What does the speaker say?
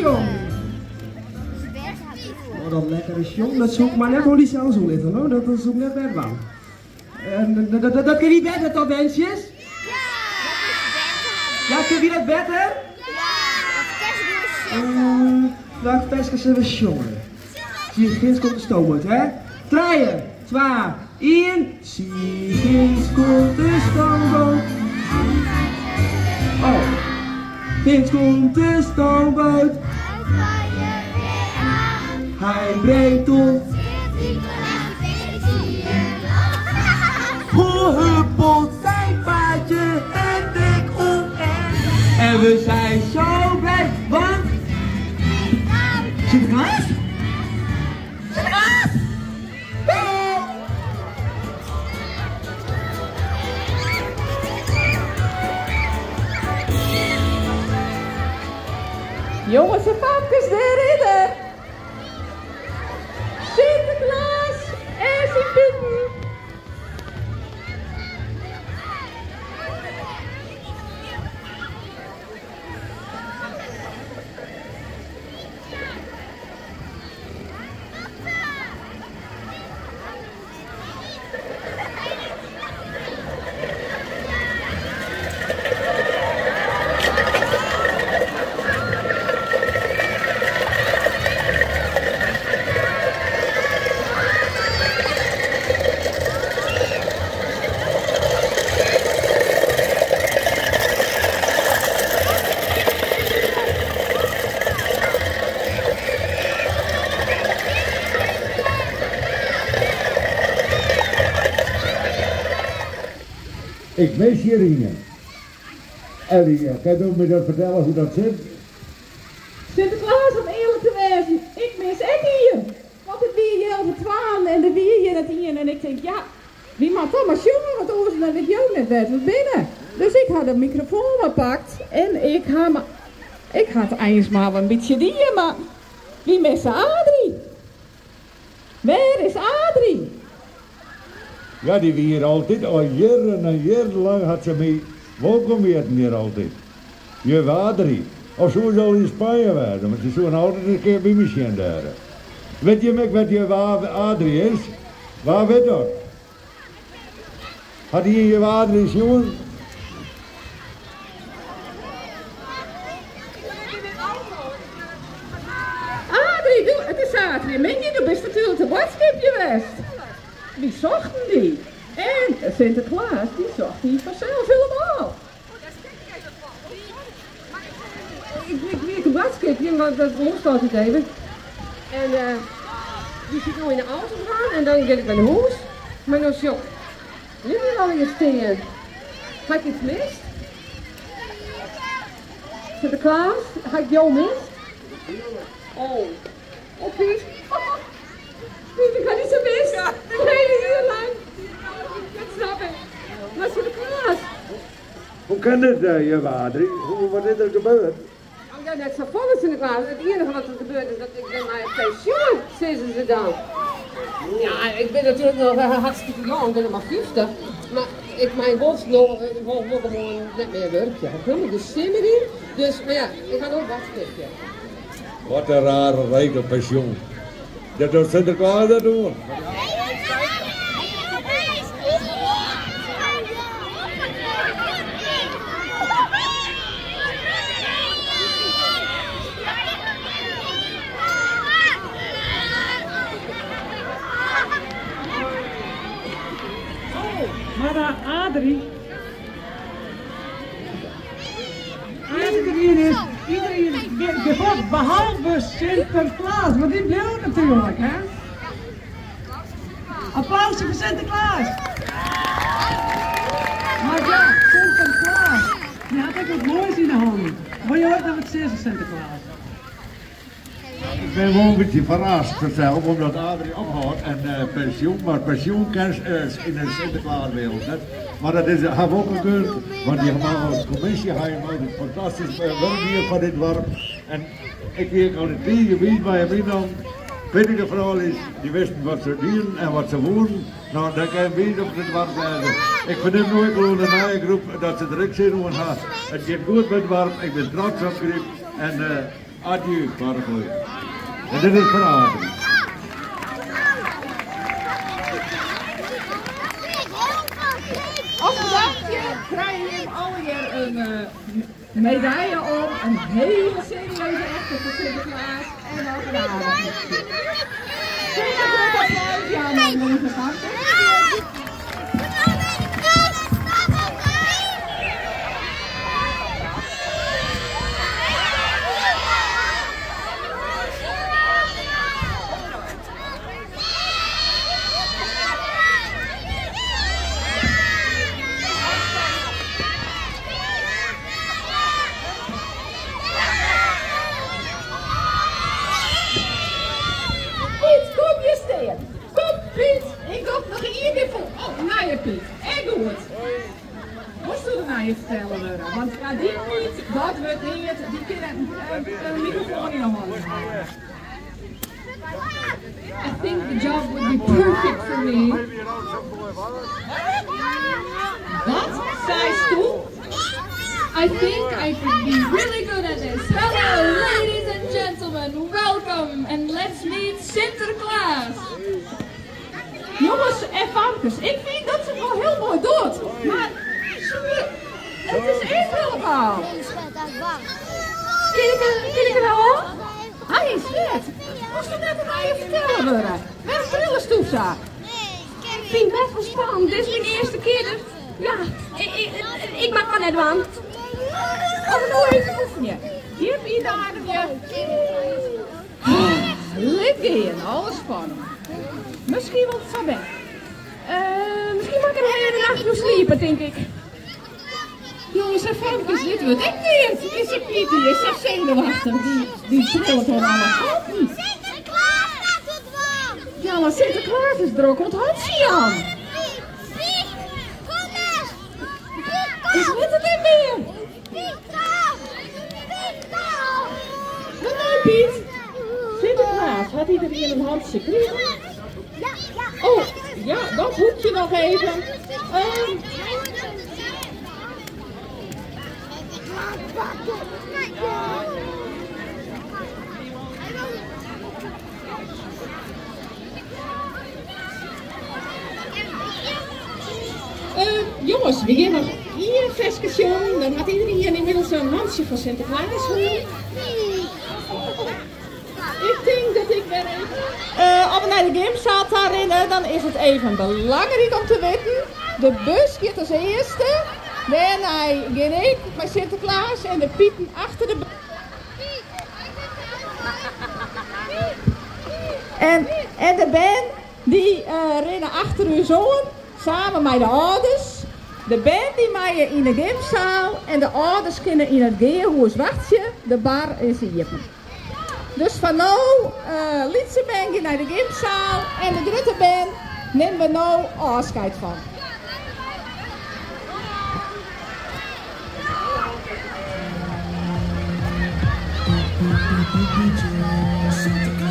jong. Oh, dat lekkere jong, dat zoek maar net hoe die zelf zo liggen, hoor. Dat zoek net bij warm. Dat kun je beter toch, wensjes? Ja, kun je dat beter? Ja, dat kerstbus zijn we jongen. Zie je, ginds komt de stoom uit, hè? 3, 2, 1. Zie je, ginds komt de stoomboot. Oh, ginds komt de stoomboot. Hij brengt ons. Hoepelt zijn paardje en dik om en we zijn zo blij, want Sinterklaas? Sinterklaas? Jongens en papjes, de ridder! Sinterklaas is in binnen! Ik mis Jerine. Ellie, kan je me dat vertellen hoe dat zit? Sinterklaas, om eerlijk te wezen, ik mis Eddie. Want het weer hier over 12 en de weer hier het hier. En ik denk, ja, wie mag toch maar jongen, want anders dan ik jou net werd binnen. Dus ik had de microfoon gepakt en ik had eens maar een beetje dieren, maar wie mist Adrie? Waar is Adrie? Ja, die hier altijd, al jaren en jaren lang had ze mee welkom hier altijd. Je Adrie. Of zo zal in Spanje werden, want ze zo'n altijd een keer bij misschien daar. Weet je me wat je Adrie is? Waar weet dat? Had hij je Adrie jongen? Adrie, het is Adrie. Meen je, bent natuurlijk de badskipje geweest. Wie zochten die? En Sinterklaas, die zocht die vanzelf helemaal. Ik weet een badskipje, want dat moest altijd even. En die zit nu in de auto gaan en dan ga ik naar huis. Maar nou shock. Nu weer al je steen. Ga ik iets mist? Sinterklaas, ga ik jou mist? Oh. Oh, Piet. Piet, ik ga niet zo mis. Een hele uur lang. Dat snap ik. Maar Sinterklaas. Hoe kan het, je Adrie? Wat is er gebeurd? Oh ja, net zo vol is Sinterklaas. Het enige wat er gebeurt is dat ik ben naar pensioen, zeggen ze dan. Ja, ik ben natuurlijk nog hartstikke jong, ik ben nog maar 50. Maar mijn borst nog gewoon net meer werk. Ja, ik heb de stemmen in. Dus, maar ja, ik ga ook wachten. Wat een rare regelpensioen. Dat doet Sinterklaas dat doen. Maar Adrie. Iedereen gevolgd behalve Sinterklaas, want die bleef natuurlijk, hè? Applaus voor Sinterklaas! Maar ja, Sinterklaas, die had ook wat moois in de handen. Wil je ook nog wat zeggen, Sinterklaas? Ik ben wel een beetje verrast zelf, omdat Adrie ophoudt en pensioen, maar pensioen kent in de Sinterklaaswereld net. Maar dat is ook gekund, want die als commissie ga je altijd fantastisch werk hier van dit dorp. En ik weet al het gebied waar je dan pittige vrouw is, die wisten wat ze dienen en wat ze wonen. Nou, dan kan je weer op het dorp blijven. Ik verneem nooit gewoon een nieuwe groep dat ze direct zitten gaan. Het gaat goed met het dorp, ik ben trots op jullie. En Adieu, Bargoed. En dit is voor Adrie. Als bedachtje krijg je alweer een medaille om een hele serieuze echte voor Sinterklaas en ook een aardig. Ja, mijn lieve gasten. Piet, en doe het. Moest je er naar je vertellen worden? Want ja, die Piet, dat wordt niet, die kunnen een microfoon in de hand houden. I think the job would be perfect for me. What? Zij stoel? I think I could be really good at this. Hello, ladies and gentlemen, welcome and let's meet Sinterklaas. Jongens en varkens, ik vind dat ze het wel heel mooi doet. Maar het is echt helemaal. Ken ik er wel al? Hij is net. Moest je net aan je vertellen worden. Met een trillenstoepza. Ik vind het best wel spannend. Dit is mijn eerste keer. Dus ja, ik maak maar net aan. Oh, nou even oefenen. Hier heb je daar je. Lekker, alles spannend. Misschien wel van weg. Misschien mag ik een hele nacht nog sliepen, denk ik. Jongens en varkens, dit wordt echt niet. Is het niet? Die is echt zenuwachtig. Die trillen toch allemaal. Sinterklaas gaat het wel! Ja, maar Sinterklaas is er ook onthoudsie aan. Piet, kom eens! Is het er weer? Piet, Wat nou, Piet? Sinterklaas, had hij er hier een handje gekregen? Oh, ja, dat hoekje nog even. Jongens, we gaan nog hier een feststation. Dan had iedereen hier inmiddels een handje van Sinterklaas. Ik denk dat ik ben even... Als we naar de gamezaal gaan rennen, dan is het even belangrijk om te weten. De bus gaat als eerste. Daarna ga ik met Sinterklaas en de Pieten achter de bus. En de band die rennen achter uw zoon, samen met de ouders. De band die maaien in de gamezaal en de ouders kunnen in het geerhoes wachten. De bar is hier. Dus van nou, lietse band naar de gamezaal en de grote band nemen we nou afscheid van. Sinterklaas.